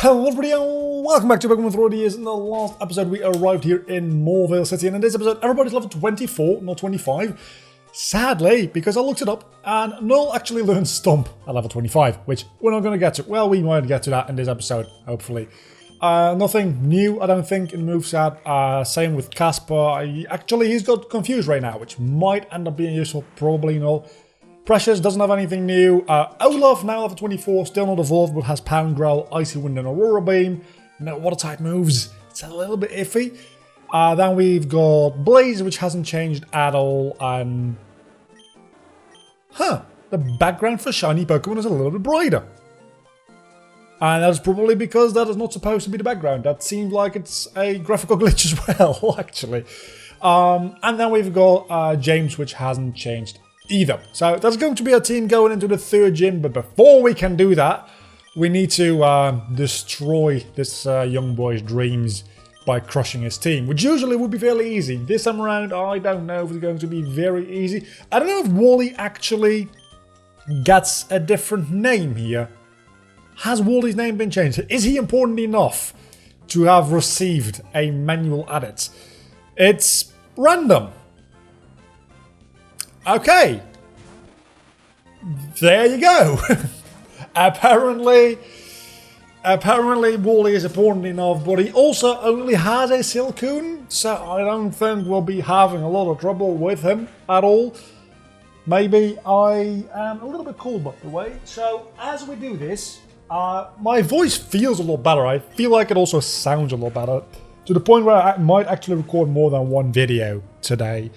Hello everybody and welcome back to Pokemon Through the Years. In the last episode we arrived here in Morvale City, and in this episode everybody's level 24, not 25. Sadly, because I looked it up and Null actually learned Stomp at level 25, which we're not going to get to. Well, we might get to that in this episode, hopefully. Nothing new, I don't think, in moveset. Same with Casper. He's got confused right now, which might end up being useful, probably not. Precious doesn't have anything new. Olaf, now level 24, still not evolved, but has Pound Growl, Icy Wind, and Aurora Beam. No water type moves. It's a little bit iffy. Then we've got Blaze, which hasn't changed at all. And the background for shiny Pokemon is a little bit brighter. And that's probably because that is not supposed to be the background. That seems like it's a graphical glitch as well, actually. And then we've got James, which hasn't changed either. So that's going to be our team going into the third gym, but before we can do that, we need to destroy this young boy's dreams by crushing his team, which usually would be fairly easy. This time around, I don't know if it's going to be very easy. I don't know if Wally actually gets a different name here. Has Wally's name been changed? Is he important enough to have received a manual edit? It's random. Okay, there you go. Apparently Wally is important enough, but he also only has a Silcoon, so I don't think we'll be having a lot of trouble with him at all. Maybe I am a little bit cold, by the way. So as we do this, my voice feels a lot better. I feel like it also sounds a lot better, to the point where I might actually record more than one video today.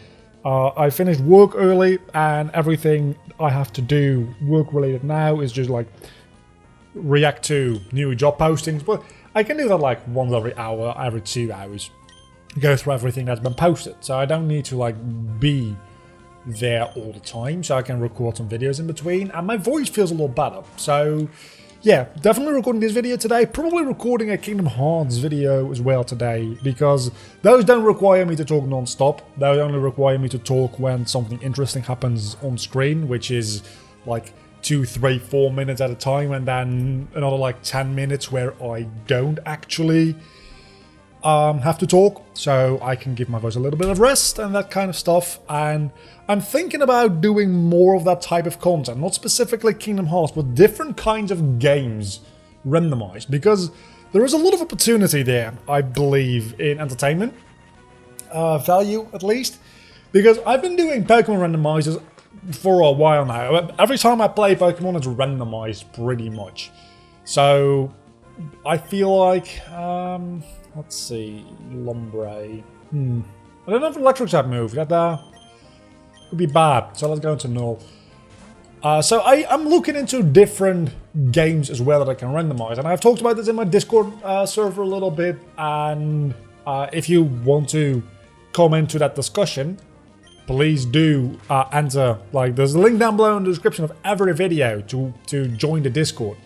I finished work early, and everything I have to do work related now is just like react to new job postings, but I can do that like once every hour, every 2 hours, go through everything that's been posted, so I don't need to like be there all the time, so I can record some videos in between, and my voice feels a lot better. So yeah, definitely recording this video today, probably recording a Kingdom Hearts video as well today, because those don't require me to talk non-stop. They only require me to talk when something interesting happens on screen, which is like 2, 3, 4 minutes at a time, and then another like 10 minutes where I don't actually have to talk, so I can give my voice a little bit of rest and that kind of stuff. And I'm thinking about doing more of that type of content, not specifically Kingdom Hearts, but different kinds of games randomized, because there is a lot of opportunity there, I believe, in entertainment value, at least, because I've been doing Pokemon randomizers for a while now. Every time I play Pokemon, it's randomized pretty much. So I feel like let's see, Lombre. I don't know if electric type move. That could be bad. So let's go into Null. So I'm looking into different games as well that I can randomize, and I've talked about this in my Discord server a little bit. And if you want to come into that discussion, please do enter. Like, there's a link down below in the description of every video to join the Discord.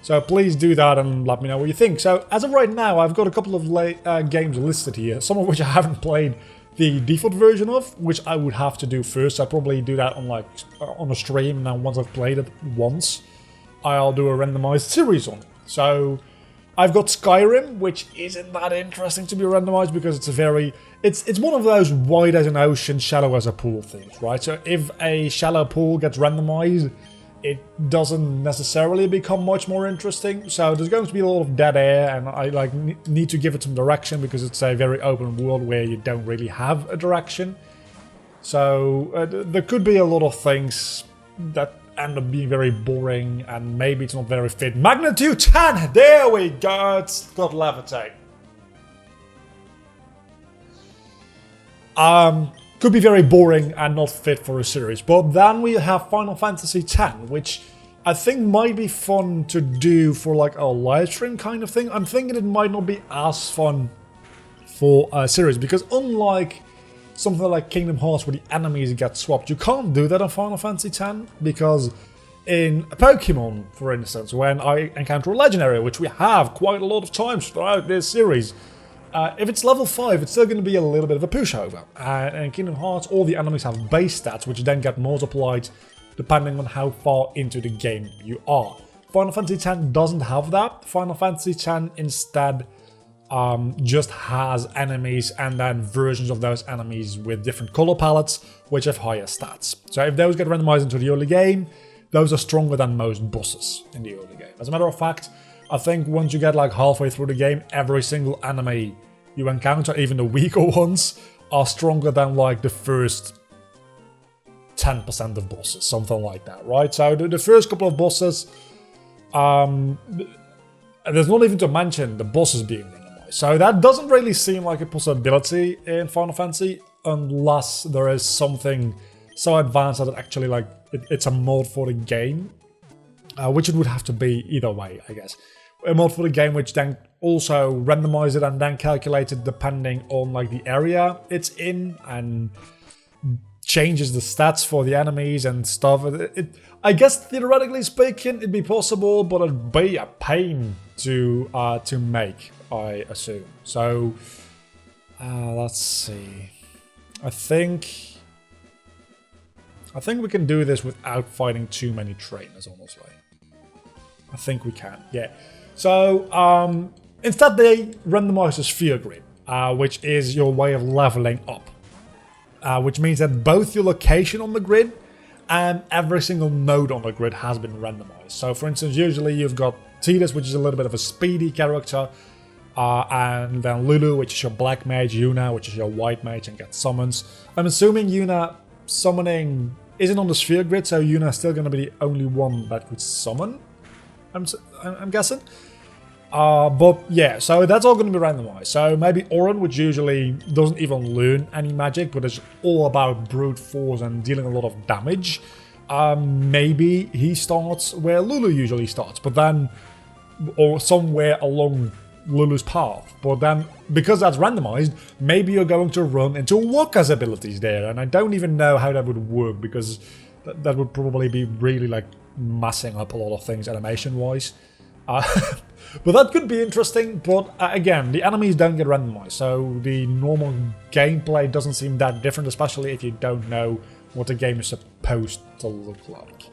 So please do that and let me know what you think. So as of right now, I've got a couple of games listed here, some of which I haven't played the default version of, which I would have to do first. I'll probably do that on a stream, and then once I've played it once, I'll do a randomized series on it. So I've got Skyrim, which isn't that interesting to be randomized, because it's one of those wide as an ocean, shallow as a pool things, right? So if a shallow pool gets randomized, it doesn't necessarily become much more interesting. So there's going to be a lot of dead air, and I need to give it some direction, because it's a very open world where you don't really have a direction. So there could be a lot of things that end up being very boring, and maybe it's not very fit. Magnitude 10! There we go! It's got levitate. Could be very boring and not fit for a series. But then we have Final Fantasy X, which I think might be fun to do for like a live stream kind of thing. I'm thinking it might not be as fun for a series, because unlike something like Kingdom Hearts where the enemies get swapped, you can't do that on Final Fantasy X, because in Pokemon, for instance, when I encounter a legendary, which we have quite a lot of times throughout this series, if it's level 5, it's still going to be a little bit of a pushover. And in Kingdom Hearts, all the enemies have base stats, which then get multiplied depending on how far into the game you are. Final Fantasy X doesn't have that. Final Fantasy X instead just has enemies and then versions of those enemies with different color palettes, which have higher stats. So if those get randomized into the early game, those are stronger than most bosses in the early game. As a matter of fact, I think once you get like halfway through the game, every single enemy you encounter, even the weaker ones, are stronger than like the first 10% of bosses, something like that, right? So the first couple of bosses, there's not even to mention the bosses being randomized. So that doesn't really seem like a possibility in Final Fantasy unless there is something so advanced that it actually like it's a mod for the game, which it would have to be either way, I guess. A mod for the game which then also randomizes it and then calculates it depending on like the area it's in and changes the stats for the enemies and stuff. I guess theoretically speaking, it'd be possible, but it'd be a pain to make, I assume. So let's see. I think we can do this without fighting too many trainers, honestly. I think we can, yeah. So instead they randomize the sphere grid, which is your way of leveling up. Which means that both your location on the grid and every single node on the grid has been randomized. So for instance, usually you've got Tidus, which is a little bit of a speedy character, and then Lulu, which is your black mage, Yuna, which is your white mage and gets summons. I'm assuming Yuna summoning isn't on the sphere grid, so Yuna is still going to be the only one that could summon, I'm guessing. But yeah, so that's all going to be randomized. So maybe Auron, which usually doesn't even learn any magic, but is all about brute force and dealing a lot of damage. Maybe he starts where Lulu usually starts, but then, or somewhere along Lulu's path. But then, because that's randomized, maybe you're going to run into Wakka's abilities there, and I don't even know how that would work, because that would probably be really like messing up a lot of things animation-wise. But that could be interesting, but again, the enemies don't get randomized, so the normal gameplay doesn't seem that different, especially if you don't know what the game is supposed to look like.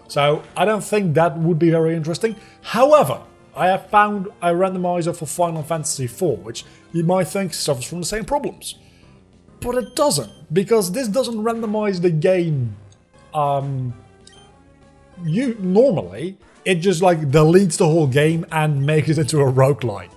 So I don't think that would be very interesting. However, I have found a randomizer for Final Fantasy IV, which you might think suffers from the same problems. But it doesn't, because this doesn't randomize the game normally. It just like deletes the whole game and makes it into a roguelite.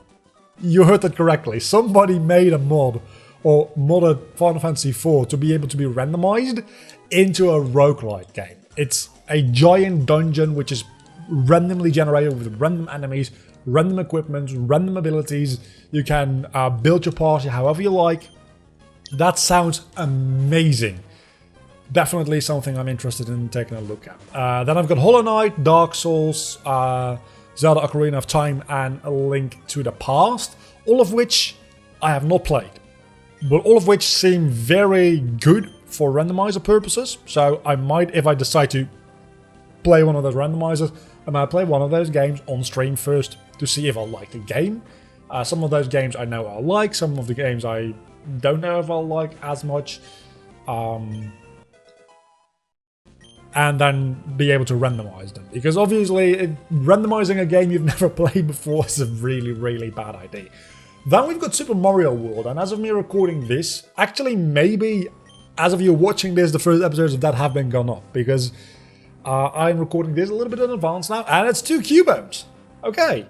You heard that correctly. Somebody made a mod or modded Final Fantasy IV to be able to be randomized into a roguelite game. It's a giant dungeon which is randomly generated with random enemies, random equipment, random abilities. You can build your party however you like. That sounds amazing. Definitely something I'm interested in taking a look at. Then I've got Hollow Knight, Dark Souls, Zelda Ocarina of Time, and A Link to the Past. All of which I have not played. But all of which seem very good for randomizer purposes. So I might, if I decide to play one of those randomizers, I might play one of those games on stream first to see if I like the game. Some of those games I know I'll like. Some of the games I don't know if I'll like as much. And then be able to randomize them. Because obviously, randomizing a game you've never played before is a really, really bad idea. Then we've got Super Mario World, and as of me recording this, actually maybe as of you watching this, the first episodes of that have been gone up, because I'm recording this a little bit in advance now, and it's 2 Cubones. Okay,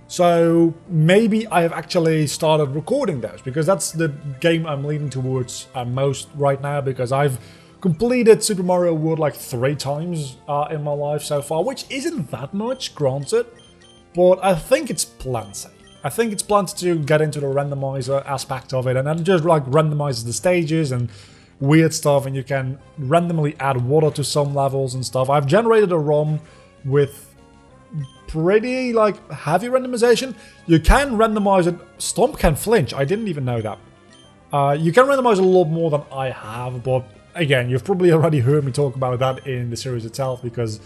so maybe I have actually started recording those, because that's the game I'm leaning towards most right now, because I've completed Super Mario World like 3 times in my life so far, which isn't that much, granted, but I think it's plenty. I think it's plenty to get into the randomizer aspect of it, and then just like randomizes the stages and weird stuff, and you can randomly add water to some levels and stuff. I've generated a ROM with pretty like heavy randomization. You can randomize it. Stomp can flinch. I didn't even know that. You can randomize a lot more than I have, but again, you've probably already heard me talk about that in the series itself, because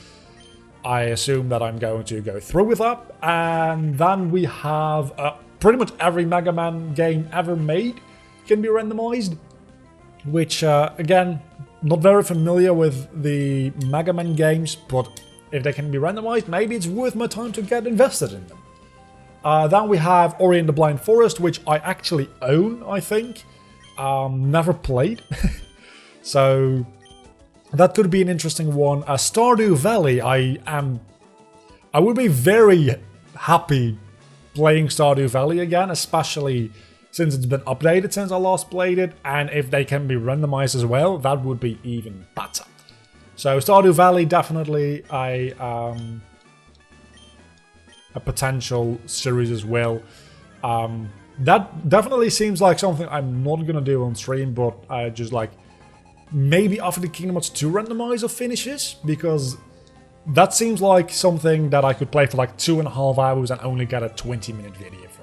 I assume that I'm going to go through with that. And then we have pretty much every Mega Man game ever made can be randomized, which again, Not very familiar with the Mega Man games, but if they can be randomized, maybe it's worth my time to get invested in them. Then we have Ori and the Blind Forest, which I actually own, I think. Never played. So that could be an interesting one. Stardew Valley, I would be very happy playing Stardew Valley again, especially since it's been updated since I last played it, and if they can be randomized as well, that would be even better. So Stardew Valley, definitely a potential series as well. That definitely seems like something I'm not gonna do on stream, but I just like maybe after the Kingdom Hearts 2 randomizer finishes, because that seems like something that I could play for like 2.5 hours and only get a 20-minute video from.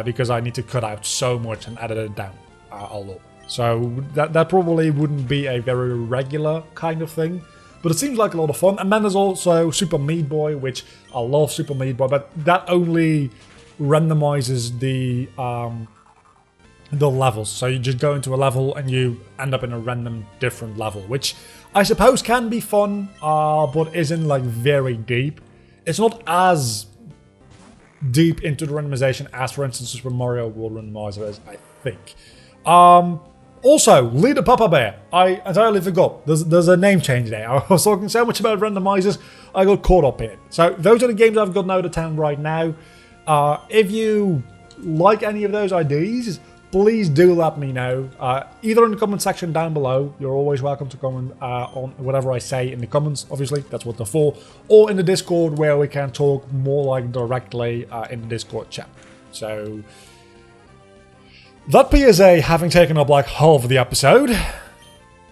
Because I need to cut out so much and edit it down a lot. So that probably wouldn't be a very regular kind of thing. But it seems like a lot of fun. And then there's also Super Meat Boy, which I love Super Meat Boy, but that only randomizes the levels. So you just go into a level and you end up in a random different level, which I suppose can be fun, but isn't like very deep. It's not as deep into the randomization as, for instance, Super Mario World Randomizer is, I think. Also, Leader Papa Bear. I entirely forgot. There's a name change there. I was talking so much about randomizers, I got caught up in it. So those are the games I've got out of town right now. If you like any of those ideas, please do let me know. Either in the comment section down below, you're always welcome to comment on whatever I say in the comments, obviously, that's what they're for, or in the Discord where we can talk more like directly in the Discord chat. So, that PSA having taken up like half of the episode,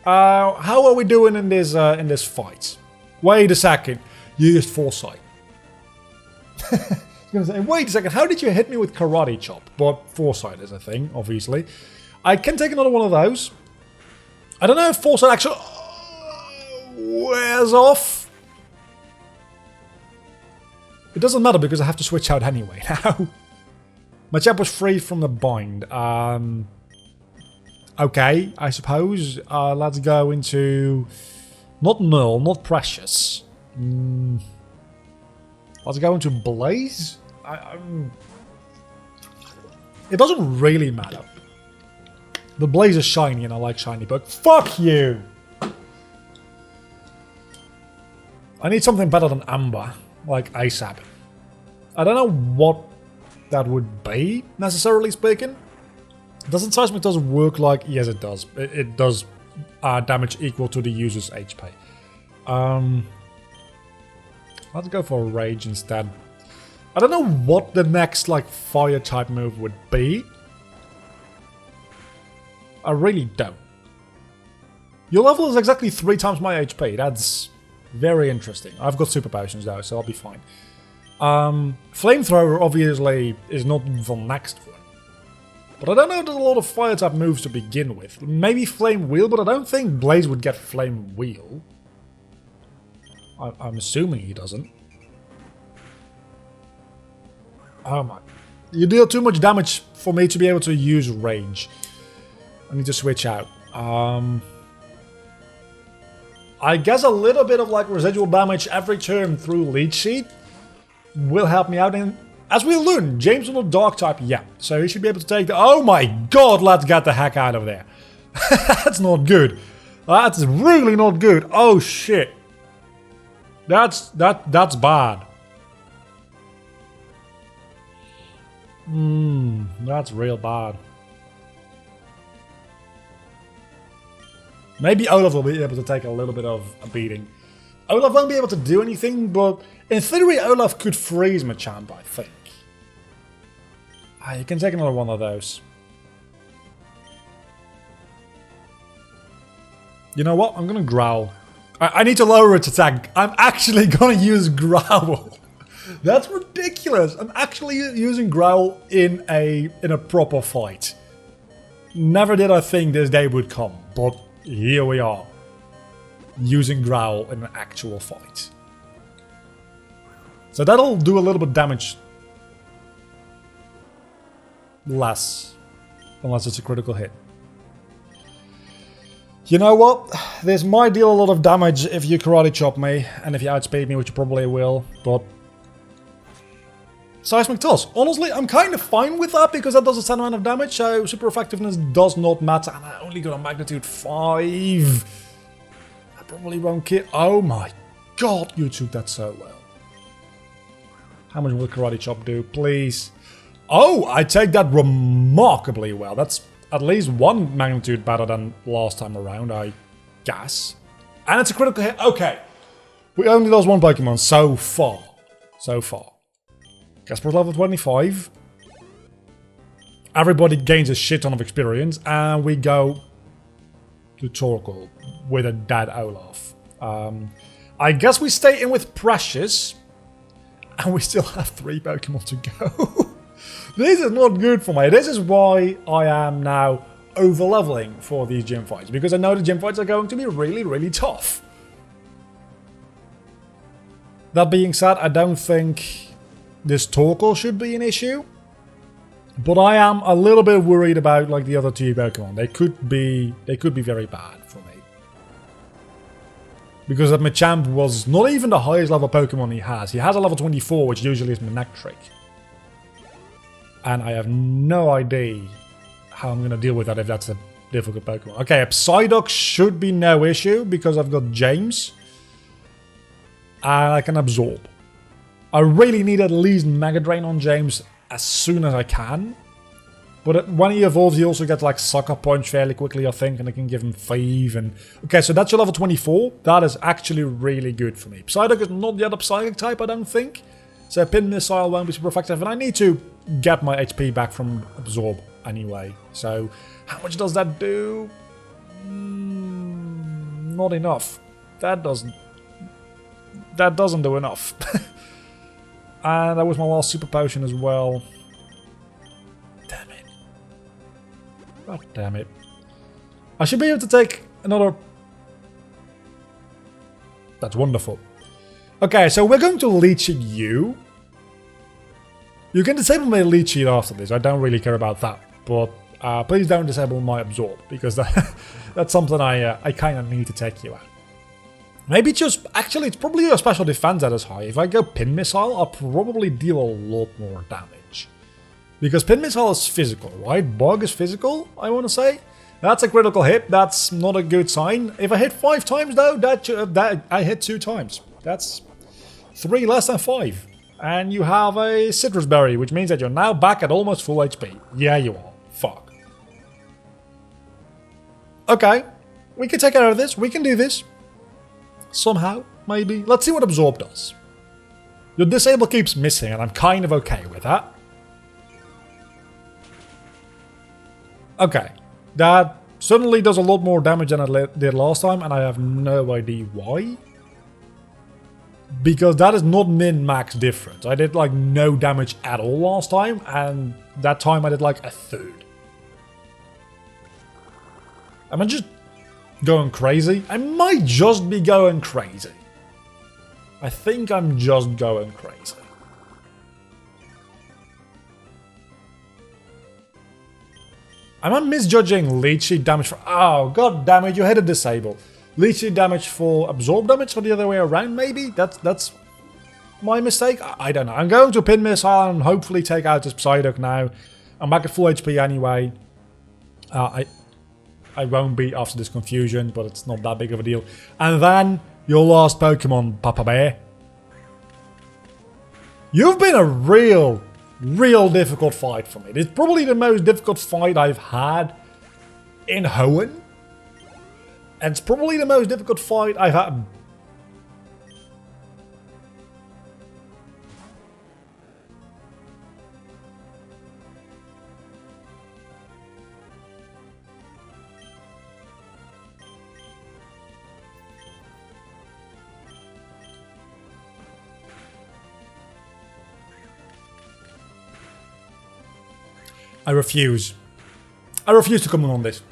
how are we doing in this fight? Wait a second, you used foresight. Gonna say, wait a second, how did you hit me with Karate Chop? But foresight is a thing, obviously. I can take another one of those. I don't know if foresight actually wears off. It doesn't matter because I have to switch out anyway now. My chap was free from the bind. Okay, I suppose. Let's go into not null, not precious. Let's go into Blaze. It doesn't really matter. The Blaze is shiny and I like shiny, but fuck you! I need something better than Amber, like ASAP. I don't know what that would be, necessarily speaking. Doesn't Seismic does work like... Yes, it does. It does damage equal to the user's HP. Let's go for Rage instead. I don't know what the next, like, fire type move would be. I really don't. Your level is exactly 3 times my HP. That's very interesting. I've got super potions though, so I'll be fine. Flamethrower obviously is not the next one. But I don't know if there's a lot of fire type moves to begin with. Maybe Flame Wheel, but I don't think Blaze would get Flame Wheel. I'm assuming he doesn't. Oh my. You deal too much damage for me to be able to use Rage. I need to switch out. I guess a little bit of like residual damage every turn through Leech Seed will help me out. And as we learn, James is not Dark type yet. So he should be able to take the... Oh my god, let's get the heck out of there. That's not good. That's really not good. Oh shit. That's bad. That's real bad. Maybe Olaf will be able to take a little bit of a beating. Olaf won't be able to do anything, but in theory Olaf could freeze Machamp, I think. You can take another one of those. You know what? I'm gonna Growl. I need to lower its attack. I'm actually gonna use Growl. That's ridiculous. I'm actually using Growl in a proper fight. Never did I think this day would come, but here we are. Using Growl in an actual fight. So that'll do a little bit of damage. Less. Unless it's a critical hit. You know what? This might deal a lot of damage if you karate chop me, and if you outspeed me, which you probably will, but... Seismic Toss. Honestly, I'm kind of fine with that, because that does a certain amount of damage, so super effectiveness does not matter, and I only got a magnitude 5. I probably won't kill... Oh my god, you took that so well. How much will karate chop do, please? Oh, I take that remarkably well. That's at least one magnitude better than last time around, I guess. And it's a critical hit. Okay. We only lost one Pokemon so far. So far. Casper's level 25. Everybody gains a shit ton of experience. And we go to Torkoal with a dead Olaf. I guess we stay in with Precious. And we still have 3 Pokemon to go. This is not good for me. This is why I am now over-leveling for these gym fights. Because I know the gym fights are going to be really, really tough. That being said, I don't think this Torkoal should be an issue. But I am a little bit worried about like the other 2 Pokemon. They could be very bad for me. Because that Machamp was not even the highest level Pokemon he has. He has a level 24, which usually is Manectric. And I have no idea how I'm going to deal with that if that's a difficult Pokemon. Okay, a Psyduck should be no issue because I've got James. And I can absorb. I really need at least Mega Drain on James as soon as I can. But when he evolves, he also gets like Sucker Punch fairly quickly, I think. And I can give him 5. And okay, so that's your level 24. That is actually really good for me. Psyduck is not yet a Psychic type, I don't think. So Pin Missile won't be super effective. And I need to get my HP back from Absorb anyway. So how much does that do? Not enough. That doesn't do enough. And that was my last Super Potion as well. Damn it. God damn it. I should be able to take another... That's wonderful. Okay, so we're going to Leech you. You can disable my Leech Seed after this. I don't really care about that. But please don't disable my Absorb. Because that's something I kind of need to take you out. Maybe just... Actually, it's probably a special defense that is high. If I go Pin Missile, I'll probably deal a lot more damage. Because Pin Missile is physical, right? Bug is physical, I want to say. That's a critical hit. That's not a good sign. If I hit 5 times, though, that I hit 2 times. That's 3 less than 5. And you have a Citrus Berry, which means that you're now back at almost full HP. Yeah, you are. Fuck. Okay. We can take care of this. We can do this. Somehow, maybe. Let's see what Absorb does. Your Disable keeps missing, and I'm kind of okay with that. Okay. That certainly does a lot more damage than it did last time, and I have no idea why. Because that is not min-max difference. I did like no damage at all last time, and that time I did like a third. Am I just going crazy? I might just be going crazy. I think I'm just going crazy. Am I misjudging Leech Seed damage for... Oh, god damn it, you hit a Disable. Leech Seed damage for Absorb damage or the other way around, maybe? That's my mistake? I don't know. I'm going to Pin Missile and hopefully take out this Psyduck now. I'm back at full HP anyway. I won't be after this confusion, but it's not that big of a deal. And then, your last Pokemon, Papa Bear. You've been a real difficult fight for me. It's probably the most difficult fight I've had in Hoenn. And it's probably the most difficult fight I've had... I refuse. I refuse to comment on this.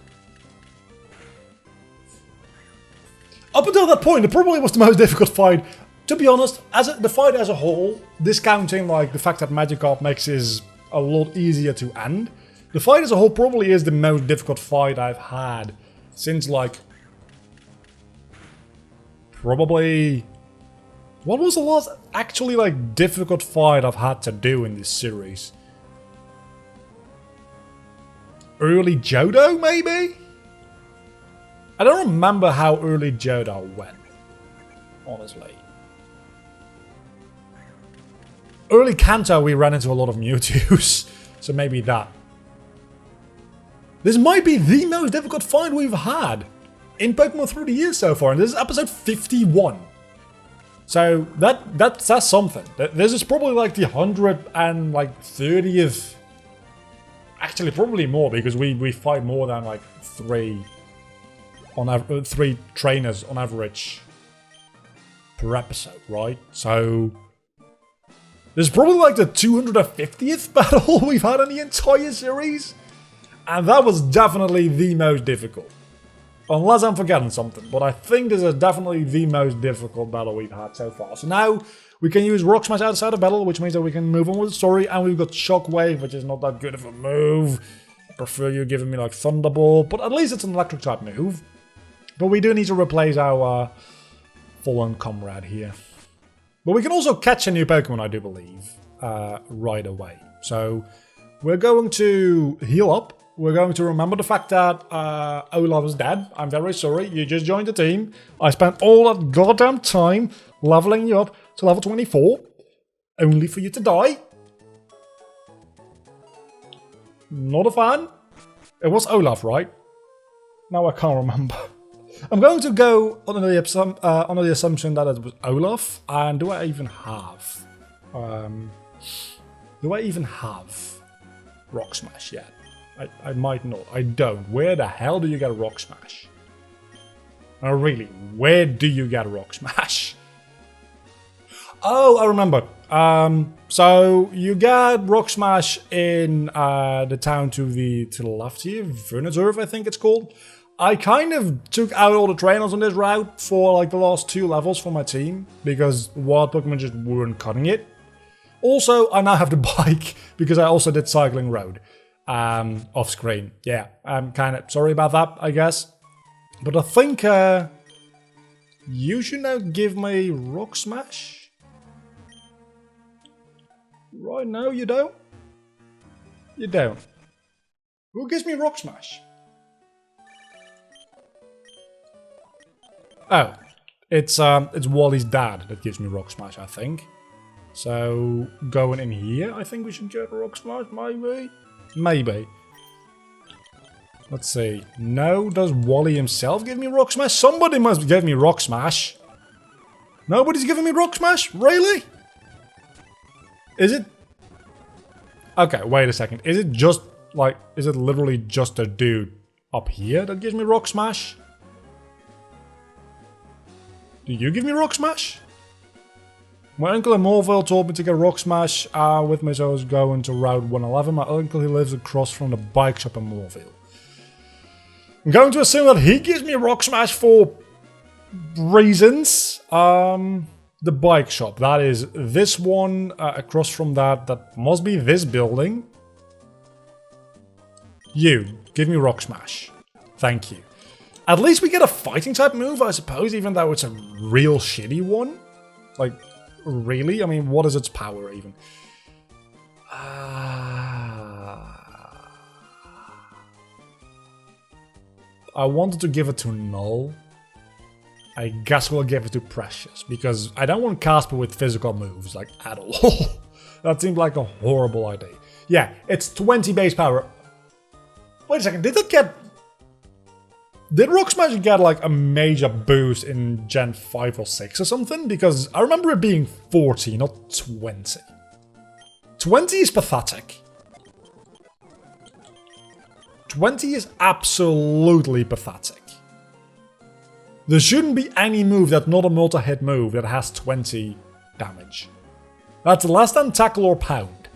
Up until that point, it probably was the most difficult fight. To be honest, the fight as a whole, discounting like the fact that Magikarp makes it a lot easier to end, the fight as a whole probably is the most difficult fight I've had since like probably... What was the last actually like difficult fight I've had to do in this series? Early Johto, maybe? I don't remember how early Johto went, honestly. Early Kanto, we ran into a lot of Mewtwo's, so maybe that. This might be the most difficult fight we've had in Pokemon through the years so far, and this is episode 51. So that says something. This is probably like the 130th. Actually, probably more because we fight more than like three trainers on average per episode, right? So this is probably like the 250th battle we've had in the entire series, and that was definitely the most difficult. Unless I'm forgetting something, but I think this is definitely the most difficult battle we've had so far. So now we can use Rock Smash outside of battle, which means that we can move on with the story, and we've got Shockwave, which is not that good of a move. I prefer you giving me like Thunderbolt, but at least it's an electric type move. But we do need to replace our fallen comrade here. But we can also catch a new Pokemon, I do believe, right away. So we're going to heal up. We're going to remember the fact that Olaf is dead. I'm very sorry. You just joined the team. I spent all that goddamn time leveling you up to level 24. Only for you to die. Not a fan. It was Olaf, right? Now I can't remember. I'm going to go under the assumption that it was Olaf. And do I even have... Rock Smash yet? I might not. I don't. Where the hell do you get a Rock Smash? No, really, where do you get a Rock Smash? Oh, I remember. So you get Rock Smash in the town to the left here, Verniserve, I think it's called. I kind of took out all the trainers on this route for like the last 2 levels for my team because wild Pokemon just weren't cutting it. Also, I now have the bike because I also did Cycling Road. Off screen. Yeah, I'm kind of sorry about that, I guess. But I think you should now give me Rock Smash. Right now, you don't? You don't. Who gives me Rock Smash? Oh, it's Wally's dad that gives me Rock Smash, I think. So going in here, I think we should get Rock Smash, maybe. Maybe. Let's see. No, does Wally himself give me Rock Smash? Somebody must give me Rock Smash. Nobody's giving me Rock Smash? Really? Is it? Okay, wait a second. Is it just like, is it literally just a dude up here that gives me Rock Smash? Do you give me Rock Smash? My uncle in Morville told me to get Rock Smash with me, so I was going to Route 111. My uncle, he lives across from the bike shop in Morville. I'm going to assume that he gives me Rock Smash for reasons. The bike shop, that is this one across from that. That must be this building. You, give me Rock Smash. Thank you. At least we get a fighting type move, I suppose, even though it's a real shitty one. Like... Really? I mean, what is its power even? I wanted to give it to Null. I guess we'll give it to Precious, because I don't want Casper with physical moves, like, at all. That seemed like a horrible idea. Yeah, it's 20 base power. Wait a second, did Rock Smash get like a major boost in Gen 5 or 6 or something? Because I remember it being 40, not 20. 20 is pathetic. 20 is absolutely pathetic. There shouldn't be any move that's not a multi-hit move that has 20 damage. That's less than Tackle or Pound.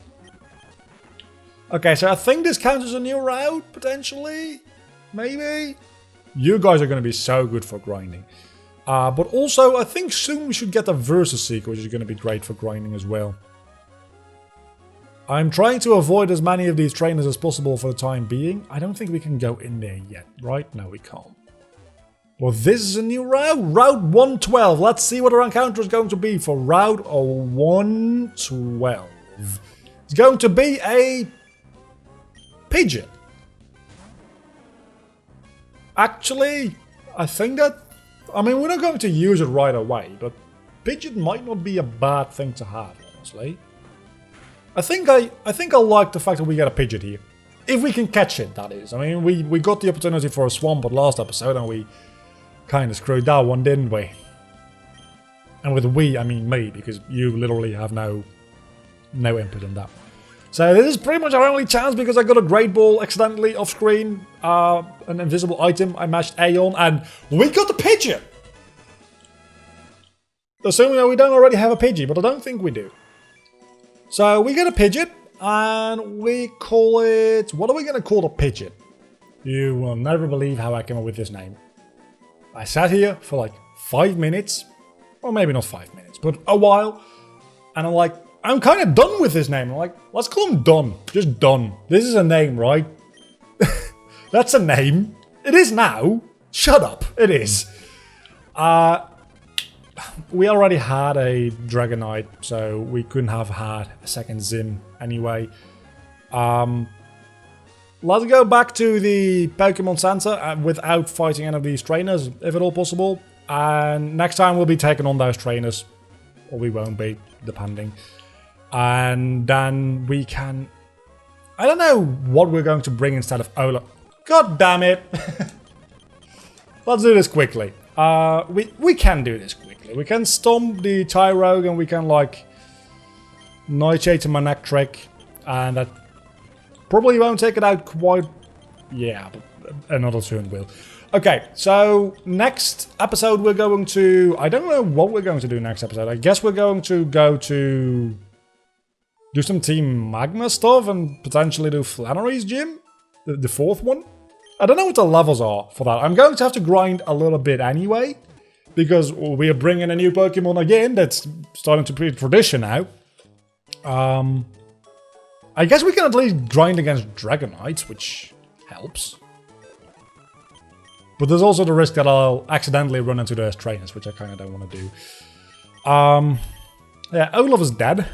Okay, so I think this counts as a new route, potentially? Maybe? You guys are going to be so good for grinding. But also, I think soon we should get the Versus Seeker, which is going to be great for grinding as well. I'm trying to avoid as many of these trainers as possible for the time being. I don't think we can go in there yet, right? No, we can't. Well, this is a new route. Route 112. Let's see what our encounter is going to be for Route 112. It's going to be a pigeon. Actually, I think that... I mean, we're not going to use it right away, but pigeon might not be a bad thing to have, honestly. I think I like the fact that we get a pigeon here. If we can catch it, that is. I mean, we got the opportunity for a Swampert last episode, and we kind of screwed that one, didn't we? And with we, I mean me, because you literally have no input in that. So this is pretty much our only chance, because I got a Great Ball accidentally off screen, an invisible item I mashed A on, and we got the pigeon! Assuming that we don't already have a Pidgey, but I don't think we do. So we get a pigeon, and we call it... What are we going to call the pigeon? You will never believe how I came up with this name. I sat here for like 5 minutes, or maybe not 5 minutes, but a while, and I'm like, I'm kind of done with this name. I'm like, let's call him Dun. Just Dun. This is a name, right? That's a name. It is now. Shut up. It is. We already had a Dragonite, so we couldn't have had a second Zim anyway. Let's go back to the Pokemon Center without fighting any of these trainers, if at all possible. And next time we'll be taking on those trainers. Or we won't be, depending. And then we can... I don't know what we're going to bring instead of Ola. God damn it! Let's do this quickly. We can do this quickly. We can stomp the Tyrogue and we can, like, Nightshade to Manectric. And that probably won't take it out quite... Yeah, but another turn will. Okay, so next episode we're going to... I don't know what we're going to do next episode. I guess we're going to go to... do some Team Magma stuff and potentially do Flannery's gym? The fourth one? I don't know what the levels are for that. I'm going to have to grind a little bit anyway. Because we are bringing a new Pokemon again that's starting to be a tradition now. I guess we can at least grind against Dragonites, which helps. But there's also the risk that I'll accidentally run into those trainers, which I kind of don't want to do. Yeah, Olaf is dead.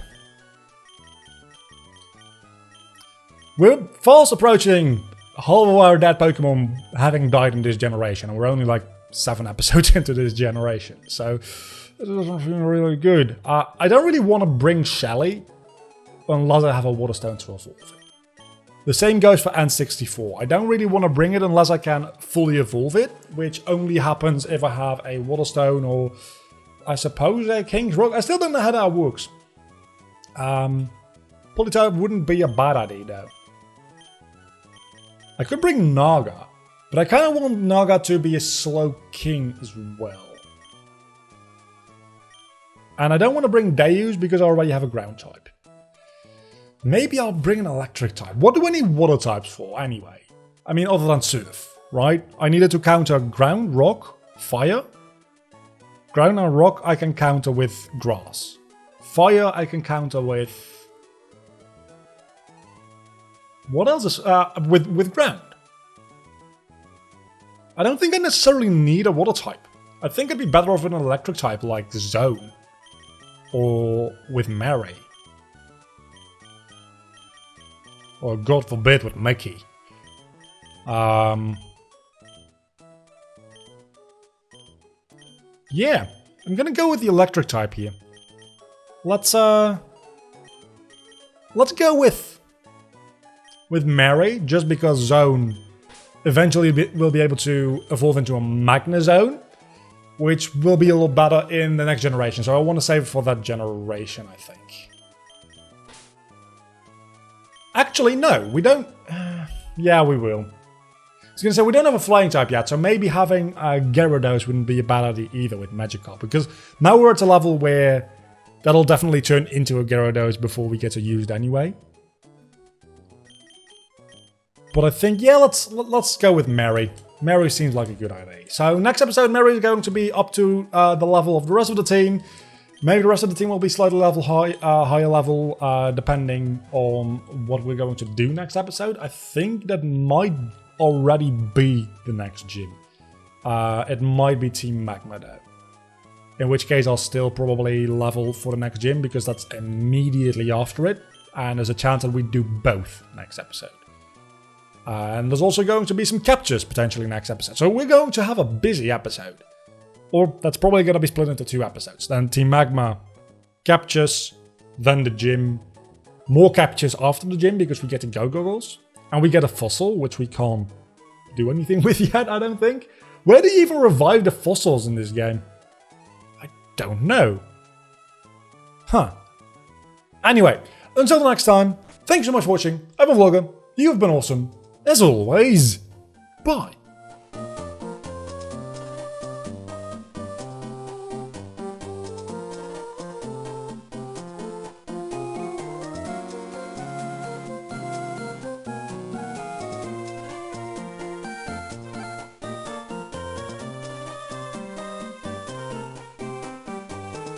We're fast approaching half of our dead Pokemon having died in this generation, and we're only like 7 episodes into this generation, so it doesn't feel really good. I don't really want to bring Shelly unless I have a Water Stone to evolve it. The same goes for N64. I don't really want to bring it unless I can fully evolve it, which only happens if I have a Water Stone or I suppose a King's Rock. I still don't know how that works. Politoed wouldn't be a bad idea though. I could bring Naga, but I kind of want Naga to be a slow king as well. And I don't want to bring Deus because I already have a ground type. Maybe I'll bring an electric type. What do I need water types for anyway? I mean, other than Surf, right? I needed to counter ground, rock, fire. Ground and rock I can counter with grass. Fire I can counter with... What else is... with ground. I don't think I necessarily need a water type. I think I'd be better off with an electric type like Zone. Or with Mary. Or God forbid with Mickey. Yeah, I'm gonna go with the electric type here. Let's go with Mary, just because Zone eventually will be able to evolve into a Magnezone, which will be a little better in the next generation. So I want to save it for that generation, I think. Actually, no, we don't... yeah, we will. I was going to say, we don't have a flying type yet, so maybe having a Gyarados wouldn't be a bad idea either with Magikarp, because now we're at a level where that'll definitely turn into a Gyarados before we get to use it anyway. But I think, yeah, let's go with Mary. Mary seems like a good idea. So next episode, Mary is going to be up to the level of the rest of the team. Maybe the rest of the team will be slightly higher level, depending on what we're going to do next episode. I think that might already be the next gym. It might be Team Magma though. In which case I'll still probably level for the next gym because that's immediately after it. And there's a chance that we do both next episode. And there's also going to be some captures potentially next episode. So we're going to have a busy episode. Or that's probably going to be split into 2 episodes. Then Team Magma captures, then the gym. More captures after the gym because we get the go-goggles. And we get a fossil, which we can't do anything with yet, I don't think. Where do you even revive the fossils in this game? I don't know. Huh. Anyway, until the next time, thanks so much for watching. I've been Vlogger. You've been awesome. As always, bye.